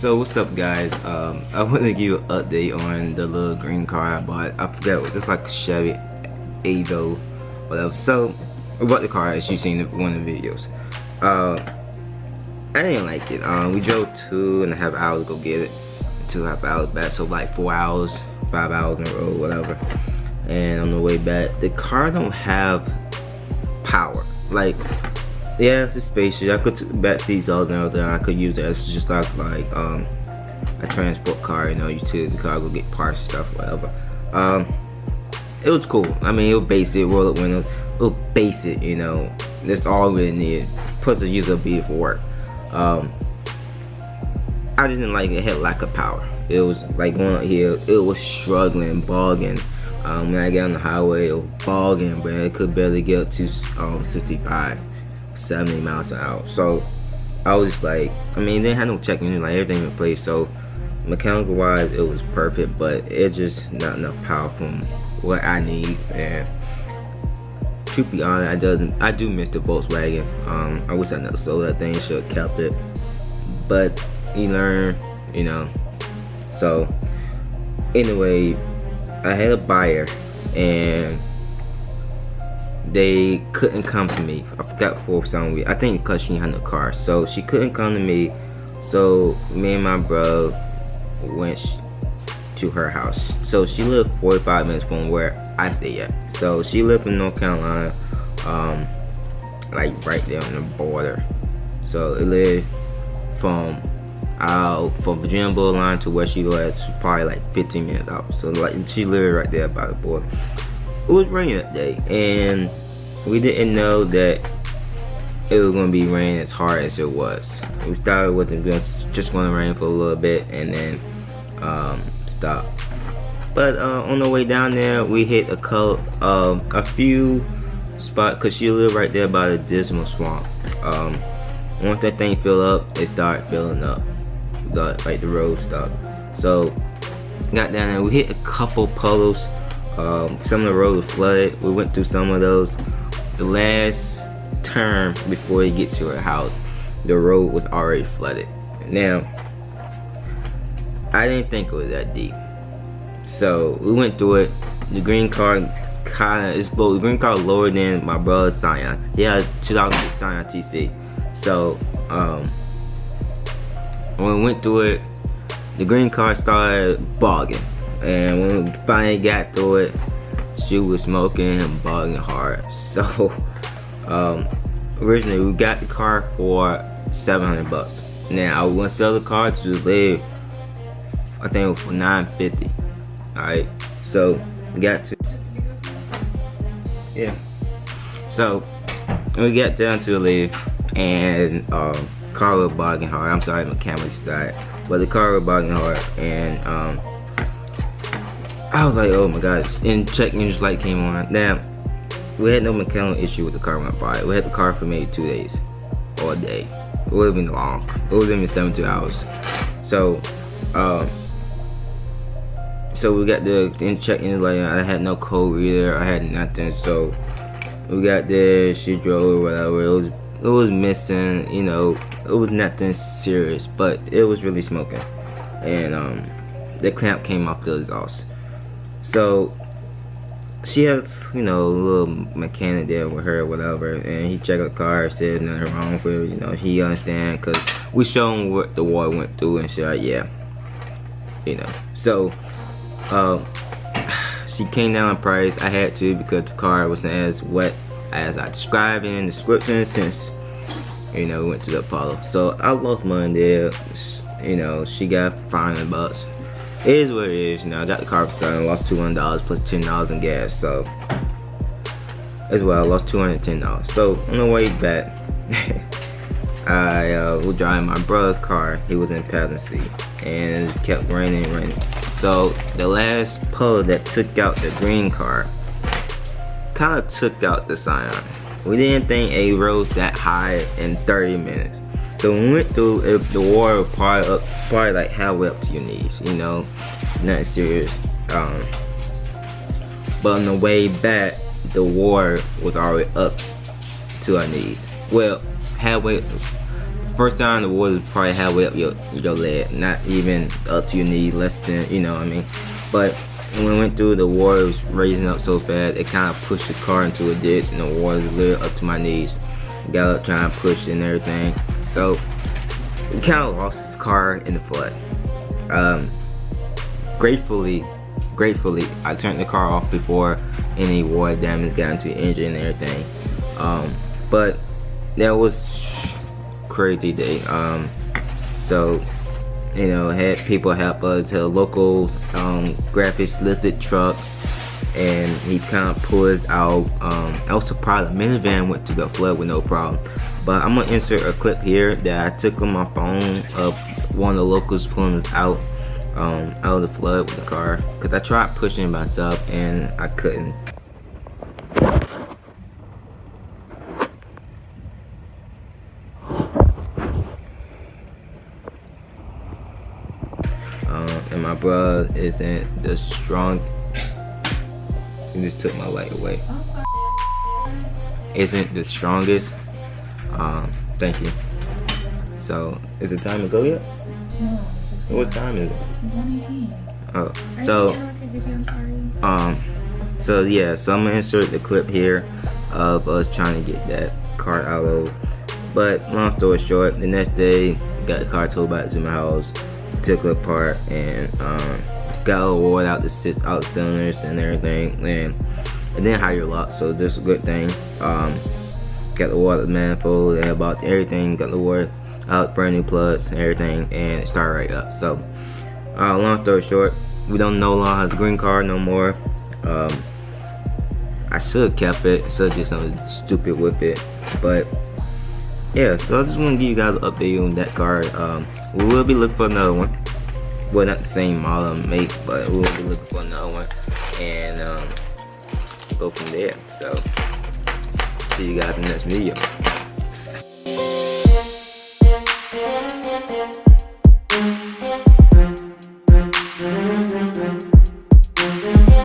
So what's up, guys? I want to give you an update on the little green car I bought. I forgot what it's like, Chevy Aveo, whatever. So I bought the car as you seen in one of the videos. I didn't like it. We drove 2.5 hours to go get it, 2.5 hours back, so like 4 hours, 5 hours in a row, whatever. And on the way back, the car don't have power. Like, yeah, it's spacious. I could the back seats all down there. I could use it as just like a transport car, you know, utility car, go get parts and stuff, whatever. It was cool. I mean, it was basic, roll up windows, it was basic, you know. That's all we needed. Plus, the user be for work. I just didn't like it. It had lack of power. It was like going up here, it was struggling, bogging. When I got on the highway, it was bogging, but it could barely get up to 65, 70 miles an hour. So I was just like, I mean, they didn't have no check engine, like everything in place. So mechanical wise, it was perfect, but it's just not enough power from what I need. And to be honest, I do miss the Volkswagen. I wish I never sold that thing. Should have kept it, but you learn, you know. So anyway, I had a buyer and they couldn't come to me. I forgot for some reason. I think because she had no car, so she couldn't come to me. So me and my bro went to her house. So she lived 45 minutes from where I stay at. So she lived in North Carolina, like right there on the border. So it lived from Virginia borderline to where she was probably like 15 minutes out. So like she lived right there by the border. It was raining that day, and we didn't know that it was gonna be raining as hard as it was. We thought it wasn't just gonna rain for a little bit and then stop. But on the way down there, we hit a few spots because she lived right there by the Dismal Swamp. Once that thing filled up, it started filling up. Like the road stopped. So got down there, we hit a couple puddles. Some of the road was flooded. We went through some of those. The last turn before you get to her house, the road was already flooded. Now, I didn't think it was that deep, so we went through it. The green car kinda is low. The green car lower than my brother's Scion. He had a 2006 Scion TC. So when we went through it, the green car started bogging, and when we finally got through it, she was smoking and bogging hard. So originally we got the car for $700. Now I was gonna sell the car to live, I think it was for $950. Alright, so we got to, yeah. So we got down to the live, and car was bogging hard. I'm sorry, my camera's died, but the car was bogging hard, and I was like, oh my gosh. And check engine light came on. Now we had no mechanical issue with the car when I bought it. We had the car for maybe 2 days or a day. It would have been long. It would have been 72 hours. So so we got the check engine light on. I had no code reader. I had nothing. So we got there. She drove or whatever. It was missing, you know, it was nothing serious, but it was really smoking. And the clamp came off the exhaust. So she had, you know, a little mechanic there with her or whatever, and he checked the car, said nothing wrong with it, you know, he understand, because we showed him what the water went through, and she's like, yeah, you know. So she came down in price. I had to, because the car wasn't as wet as I described in the description, since, you know, we went to the Apollo. So I lost money there. You know, she got $500. It is what it is. You know, I got the car for starting, lost $200 plus $10 in gas. So as well, I lost $210. So on the way back, I was driving my brother's car. He was in the passenger seat, and it kept raining and raining. So the last puddle that took out the green car kind of took out the Scion. We didn't think it rose that high in 30 minutes. So when we went through, the water was probably like halfway up to your knees, you know, nothing serious. But on the way back, the water was already up to our knees. Well, halfway, First time the water probably halfway up your leg, not even up to your knee, less than, you know what I mean. But when we went through, the water was raising up so fast, it kind of pushed the car into a ditch, and the water was literally up to my knees. Got up trying to push and everything, so we kind of lost this car in the flood. Gratefully, I turned the car off before any water damage got into the engine and everything. But that was crazy day. So, you know, had people help us. A local graphics lifted truck, and he kind of pulled us out. I was surprised the minivan went to the flood with no problem. But I'm gonna insert a clip here that I took on my phone of one of the locals pulling us out of the flood with the car, because I tried pushing myself and I couldn't. And my brother isn't the strong. He just took my light away. Isn't the strongest. Thank you. So, is it time to go yet? No. What time is it? It's 1:18. Oh, so yeah, so I'm gonna insert the clip here of us trying to get that car out of. But long story short, the next day got the car towed back to my house, took it apart, and got all the water out the cylinders and everything, and it didn't hydrolock, so this is a good thing. Got the water manifold, and about everything, got the water out, brand new plugs and everything, and it started right up. So long story short, we don't no longer have the green card no more. I should have kept it, should have did something stupid with it, but yeah. So I just want to give you guys an update on that car. We will be looking for another one. Well, not the same model and make, but we will be looking for another one, and go from there. So see you guys in the next video.